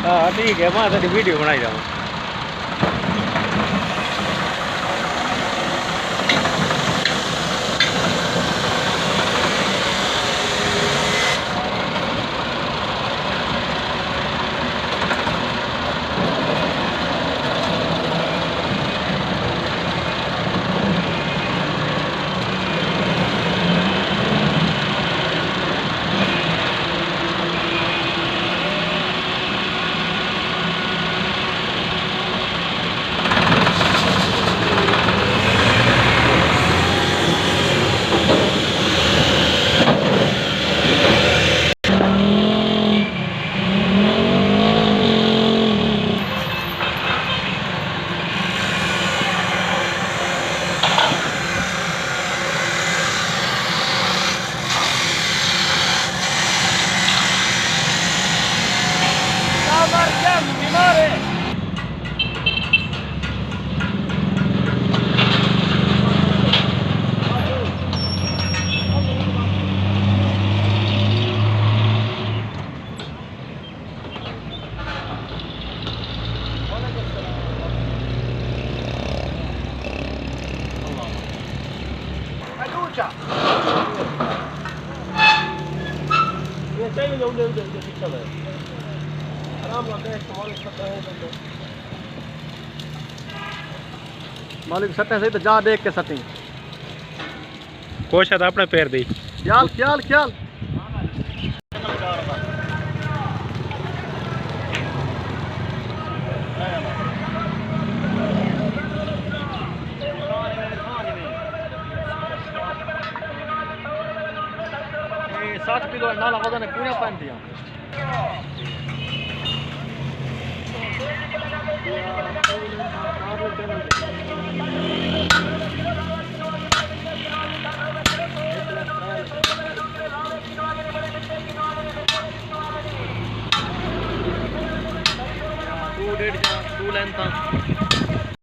हाँ ठीक है, मैं तेरी वीडियो बनाई जाऊँ। मालिक सटें सही तो जा देख के सटें। कोशिश तो अपने पैर दी। ख्याल ख्याल ख्याल। ये 60 किलो नाला वजन है पूरा पानी दिया। टू लाइन था।